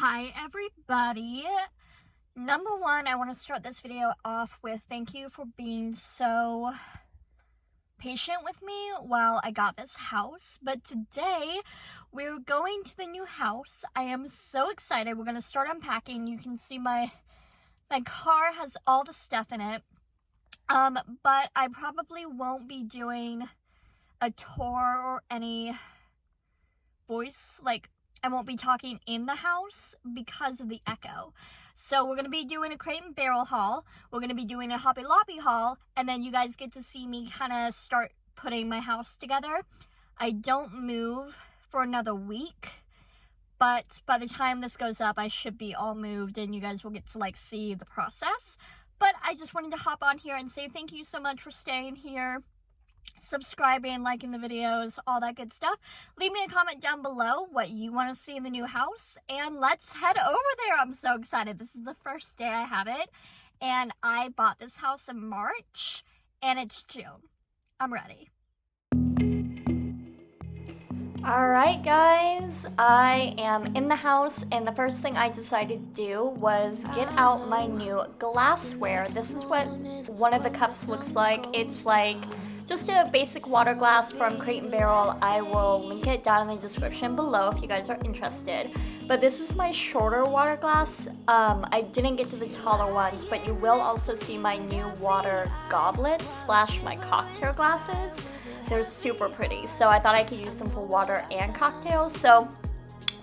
Hi everybody. Number one, I want to start this video off with thank you for being so patient with me while I got this house. But today we're going to the new house. I am so excited. We're going to start unpacking. You can see my car has all the stuff in it. But I probably won't be doing a tour or any voice, I won't be talking in the house because of the echo. So we're going to be doing a Crate and Barrel haul. We're going to be doing a Hobby Lobby haul. And then you guys get to see me kind of start putting my house together. I don't move for another week. But by the time this goes up, I should be all moved. And you guys will get to see the process. But I just wanted to hop on here and say thank you so much for staying here, subscribing, liking the videos, all that good stuff. Leave me a comment down below what you want to see in the new house, and let's head over there. I'm so excited. This is the first day I have it, and I bought this house in March, and it's June. I'm ready. Alright guys, I am in the house, and the first thing I decided to do was get out my new glassware. This is what one of the cups looks like. It's just a basic water glass from Crate and Barrel. I will link it down in the description below if you guys are interested. But this is my shorter water glass. I didn't get to the taller ones, but you will also see my new water goblets / my cocktail glasses. They're super pretty, so I thought I could use them for water and cocktails. So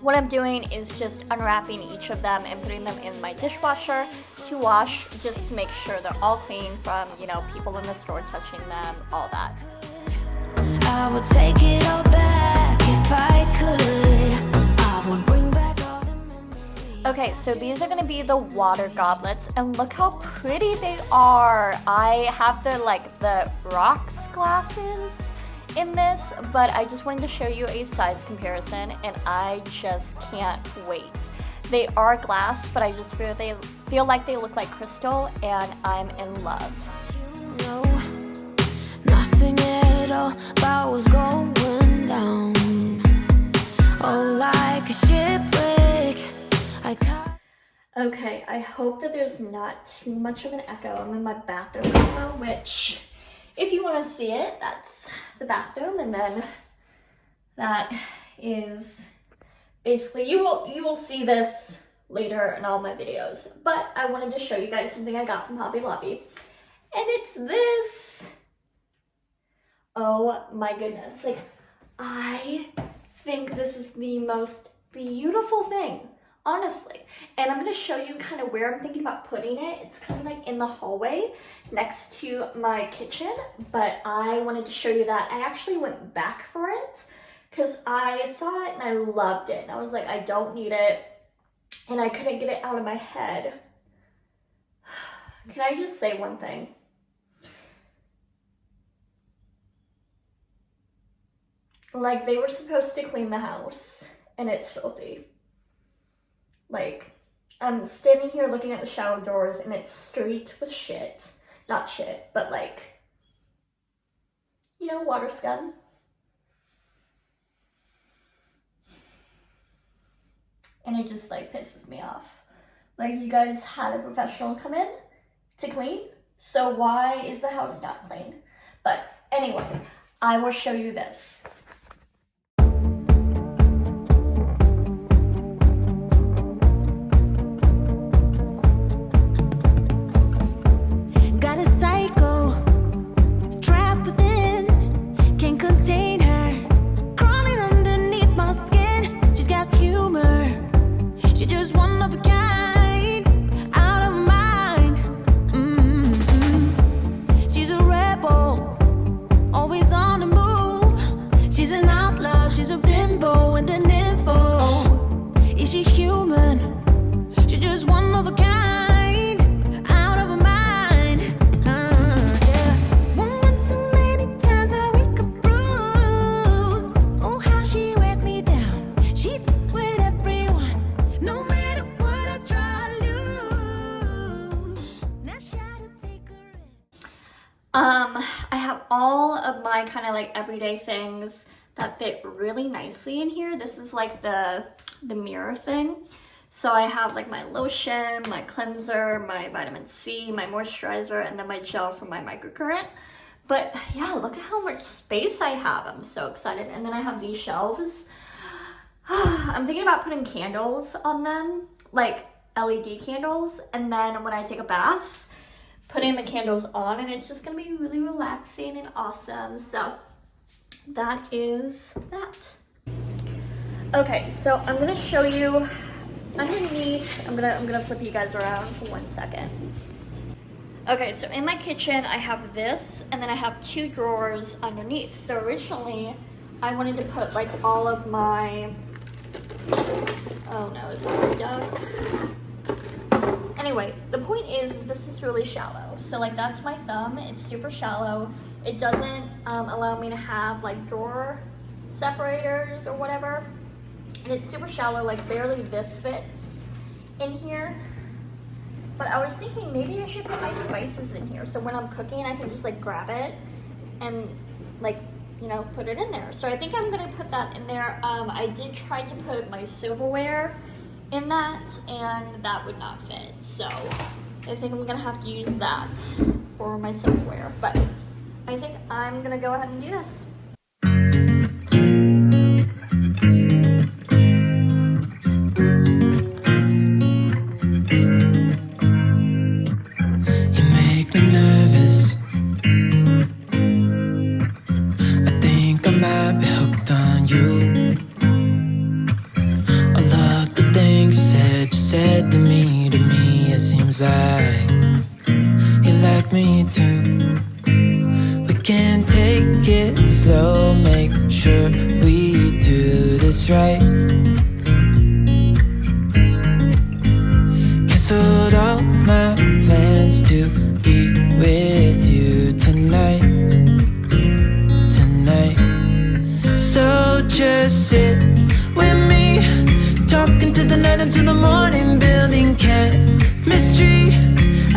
what I'm doing is just unwrapping each of them and putting them in my dishwasher to wash, just to make sure they're all clean from, people in the store touching them, all that. I would take it all back if I could. I would bring back all the memories. Okay, so these are going to be the water goblets, and look how pretty they are. I have the rocks glasses in this, but I just wanted to show you a size comparison, and I just can't wait. They are glass, but I just feel like they look like crystal, and I'm in love. You know, nothing at all about what's going down. Oh, like a shipwreck. Okay, I hope that there's not too much of an echo. I'm in my bathroom right now, which, if you want to see it, that's the bathroom, and then that is basically, you will see this later in all my videos. But I wanted to show you guys something I got from Hobby Lobby, and it's this. Oh my goodness, I think this is the most beautiful thing, honestly. And I'm going to show you kind of where I'm thinking about putting it. It's kind of in the hallway next to my kitchen, but I wanted to show you that. I actually went back for it because I saw it and I loved it. And I was like, I don't need it, and I couldn't get it out of my head. Can I just say one thing? They were supposed to clean the house, and it's filthy. I'm standing here looking at the shower doors, and it's streaked with shit. Not shit, but water scum. And it just pisses me off. You guys had a professional come in to clean, so why is the house not clean? But anyway, I will show you this. I have all of my kind of everyday things that fit really nicely in here. This is the mirror thing. So I have like my lotion, my cleanser, my vitamin C, my moisturizer, and then my gel for my microcurrent. But yeah, look at how much space I have. I'm so excited. And then I have these shelves. I'm thinking about putting candles on them, like LED candles. And then when I take a bath, putting the candles on, and it's just gonna be really relaxing and awesome. So that is that. Okay, so I'm gonna show you underneath. I'm gonna flip you guys around for 1 second. Okay, so in my kitchen, I have this, and then I have 2 drawers underneath. So originally, I wanted to put like all of my, oh no, is it stuck? Anyway, the point is this is really shallow. So like that's my thumb, it's super shallow. It doesn't allow me to have like drawer separators or whatever. And it's super shallow, like barely this fits in here. But I was thinking maybe I should put my spices in here. So when I'm cooking, I can just like grab it and like, you know, put it in there. So I think I'm gonna put that in there. I did try to put my silverware in that and that would not fit. So I think I'm gonna have to use that for my silverware. But I think I'm gonna go ahead and do this. Like you like me too. We can take it slow, make sure we do this right. Canceled all my plans to be with you tonight. So just sit with me, talking to the night until the morning, building chemistry.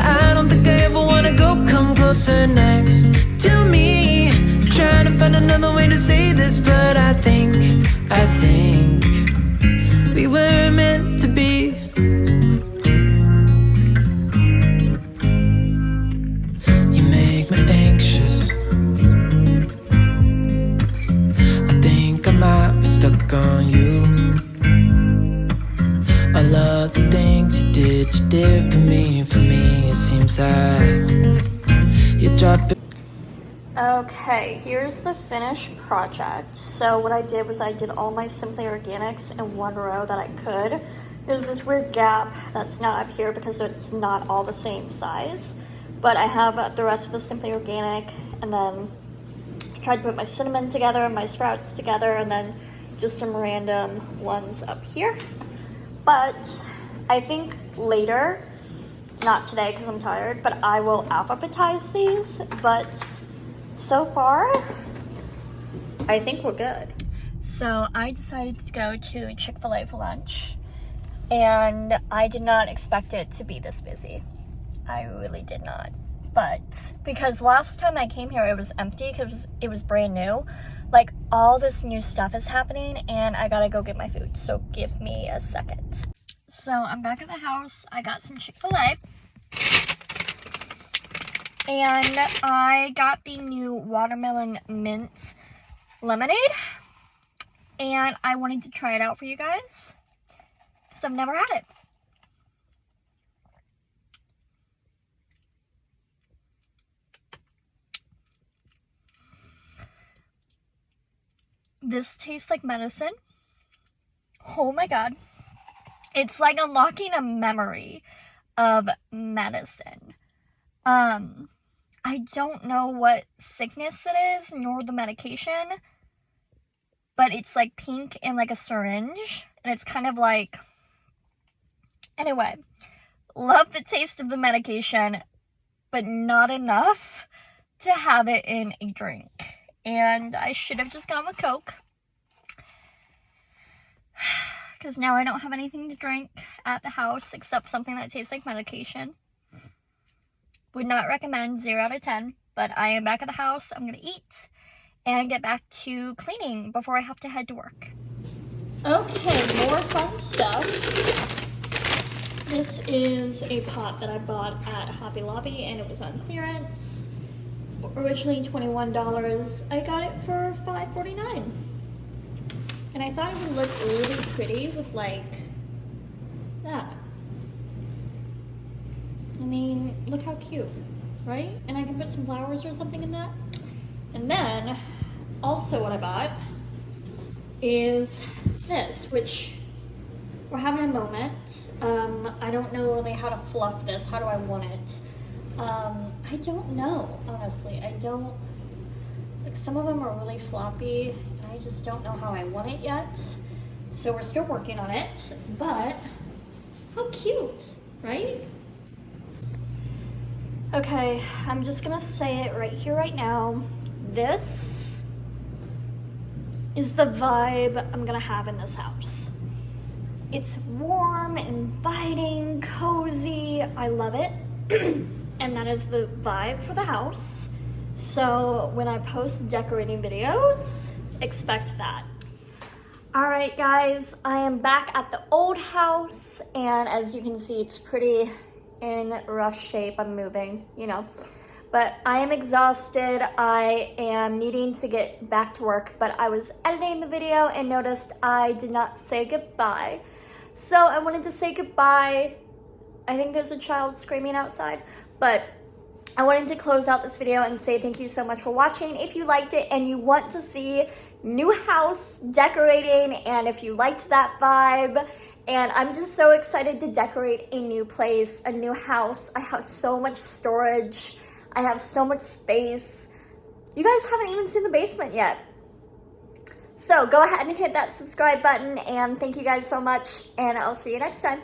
I don't think I ever wanna go, come closer next to me. Trying to find another way to say this, but I think we were meant to be. You make me anxious. I think I might be stuck on you. I love the things you did for me. It seems like you drop it. Okay, here's the finished project. So what I did was I did all my Simply Organics in one row that I could. There's this weird gap that's not up here because it's not all the same size. But I have the rest of the Simply Organic, and then I tried to put my cinnamon together, my sprouts together, and then just some random ones up here. But I think later, not today because I'm tired, but I will alphabetize these. But so far, I think we're good. So I decided to go to Chick-fil-A for lunch, and I did not expect it to be this busy. I really did not. But because last time I came here, it was empty because it was brand new. Like all this new stuff is happening, and I gotta go get my food. So give me a second. So I'm back at the house. I got some Chick-fil-A. And I got the new watermelon mint lemonade. And I wanted to try it out for you guys, because I've never had it. This tastes like medicine. Oh my god. It's like unlocking a memory of medicine. I don't know what sickness it is, nor the medication, but it's like pink and like a syringe, and it's kind of like, anyway, love the taste of the medication, but not enough to have it in a drink, and I should have just gone with Coke, because now I don't have anything to drink at the house except something that tastes like medication. Would not recommend, 0 out of 10, but I am back at the house. I'm gonna eat and get back to cleaning before I have to head to work. Okay, more fun stuff. This is a pot that I bought at Hobby Lobby and it was on clearance. Originally $21. I got it for $5.49. And I thought it would look really pretty with like that. I mean, look how cute, right? And I can put some flowers or something in that. And then, also what I bought is this, which we're having a moment. I don't know really how to fluff this. How do I want it? I don't know, honestly. I don't, like some of them are really floppy and I just don't know how I want it yet. So we're still working on it, but how cute, right? Okay, I'm just gonna say it right here, right now. This is the vibe I'm gonna have in this house. It's warm, inviting, cozy. I love it. And that is the vibe for the house. So when I post decorating videos, expect that. All right, guys, I am back at the old house. And as you can see, it's pretty in rough shape. I'm moving, you know. But I am exhausted. I am needing to get back to work, but I was editing the video and noticed I did not say goodbye. So I wanted to say goodbye. I think there's a child screaming outside, but I wanted to close out this video and say thank you so much for watching. If you liked it and you want to see new house decorating, and if you liked that vibe, and I'm just so excited to decorate a new place, a new house. I have so much storage. I have so much space. You guys haven't even seen the basement yet. So go ahead and hit that subscribe button, and thank you guys so much, and I'll see you next time.